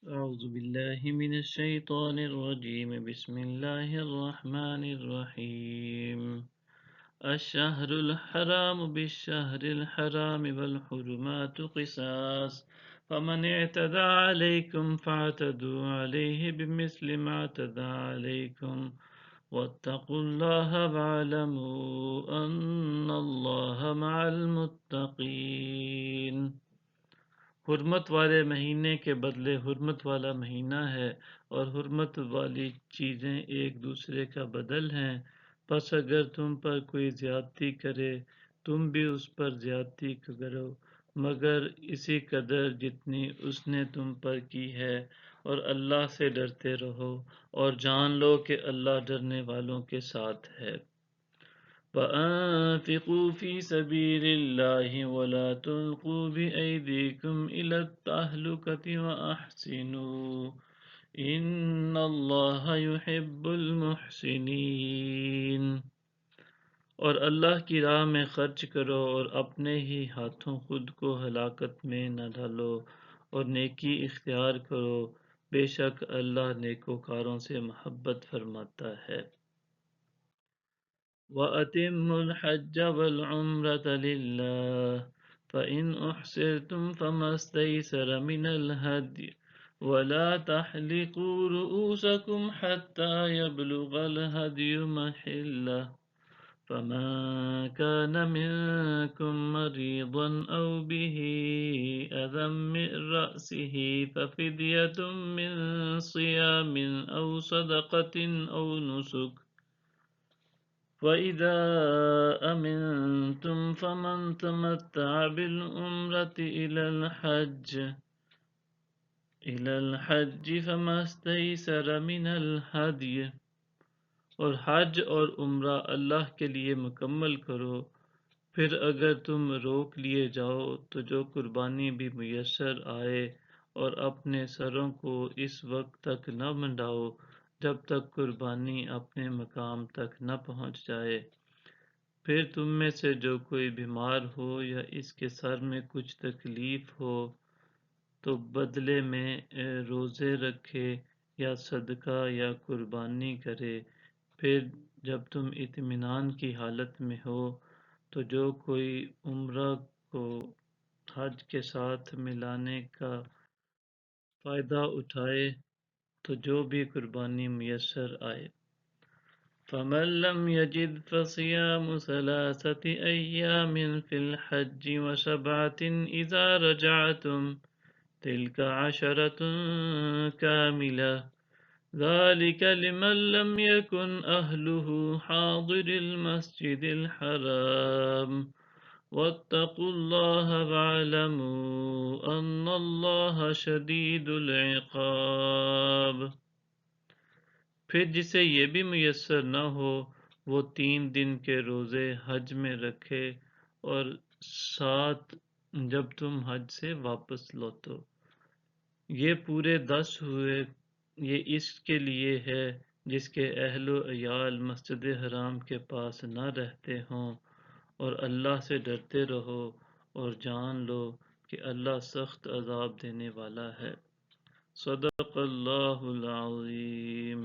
أعوذ بالله من الشيطان الرجيم بسم الله الرحمن الرحيم الشهر الحرام بالشهر الحرام والحرمات قصاص فمن اعتدى عليكم فاعتدوا عليه بمثل ما اعتدى عليكم واتقوا الله واعلموا أن الله مع المتقين۔ حرمت والے مہینے کے بدلے حرمت والا مہینہ ہے، اور حرمت والی چیزیں ایک دوسرے کا بدل ہیں۔ پس اگر تم پر کوئی زیادتی کرے تم بھی اس پر زیادتی کرو، مگر اسی قدر جتنی اس نے تم پر کی ہے، اور اللہ سے ڈرتے رہو اور جان لو کہ اللہ ڈرنے والوں کے ساتھ ہے۔ وَأَنفِقُوا فِي سَبِيلِ اللَّهِ وَلَا تُلْقُوا بِأَيْدِيكُمْ إِلَى التَّهْلُكَةِ وَأَحْسِنُوا إِنَّ اللَّهَ يُحِبُّ الْمُحْسِنِينَ۔ اور اللہ کی راہ میں خرچ کرو اور اپنے ہی ہاتھوں خود کو ہلاکت میں نہ ڈالو، اور نیکی اختیار کرو، بے شک اللہ نیکوکاروں سے محبت فرماتا ہے۔ وَأَتِمُّوا الْحَجَّ وَالْعُمْرَةَ لِلَّهِ فَإِنْ أُحْصِرْتُمْ فَمَا اسْتَيْسَرَ مِنَ الْهَدْيِ وَلَا تَحْلِقُوا رُءُوسَكُمْ حَتَّى يَبْلُغَ الْهَدْيُ مَحِلَّهُ فَمَن كَانَ مِنكُم مَّرِيضًا أَوْ بِهِ أَذًى مِّن رَّأْسِهِ فَفِدْيَةٌ مِّن صِيَامٍ أَوْ صَدَقَةٍ أَوْ نُسُكٍ وَإِذَا أَمِنْتُمْ فَمَنْ تَمَتَّعَ بِالْعُمْرَةِ إِلَى الْحَجِّ فَمَا اسْتَيْسَرَ مِنَ الْهَدْيِ۔ اور حج اور عمرہ اللہ کے لیے مکمل کرو، پھر اگر تم روک لیے جاؤ تو جو قربانی بھی میسر آئے، اور اپنے سروں کو اس وقت تک نہ منڈاؤ جب تک قربانی اپنے مقام تک نہ پہنچ جائے۔ پھر تم میں سے جو کوئی بیمار ہو یا اس کے سر میں کچھ تکلیف ہو تو بدلے میں روزے رکھے یا صدقہ یا قربانی کرے۔ پھر جب تم اطمینان کی حالت میں ہو تو جو کوئی عمرہ کو حج کے ساتھ ملانے کا فائدہ اٹھائے تو جو بھی قربانی میسر آئے۔ فَمَن لَّمْ يَجِدْ فَصِيَامُ ثَلَاثَةِ أَيَّامٍ فِي الْحَجِّ وَسَبْعَةٍ إِذَا رَجَعْتُمْ تِلْكَ عَشَرَةٌ كَامِلَةٌ ذَلِكَ لِمَن لَّمْ يَكُنْ أَهْلُهُ حَاضِرِي الْمَسْجِدِ الْحَرَامِ وَاتَّقُوا اللَّهَ وَاعْلَمُوا أَنَّ اللَّهَ شَدِيدُ الْعِقَابِ۔ پھر جسے یہ بھی میسر نہ ہو وہ 3 دن کے روزے حج میں رکھے، اور 7 جب تم حج سے واپس لوٹو۔ یہ پورے 10 ہوئے۔ یہ اس کے لیے ہے جس کے اہل و عیال مسجد حرام کے پاس نہ رہتے ہوں، اور اللہ سے ڈرتے رہو اور جان لو کہ اللہ سخت عذاب دینے والا ہے۔ صدق اللہ العظیم۔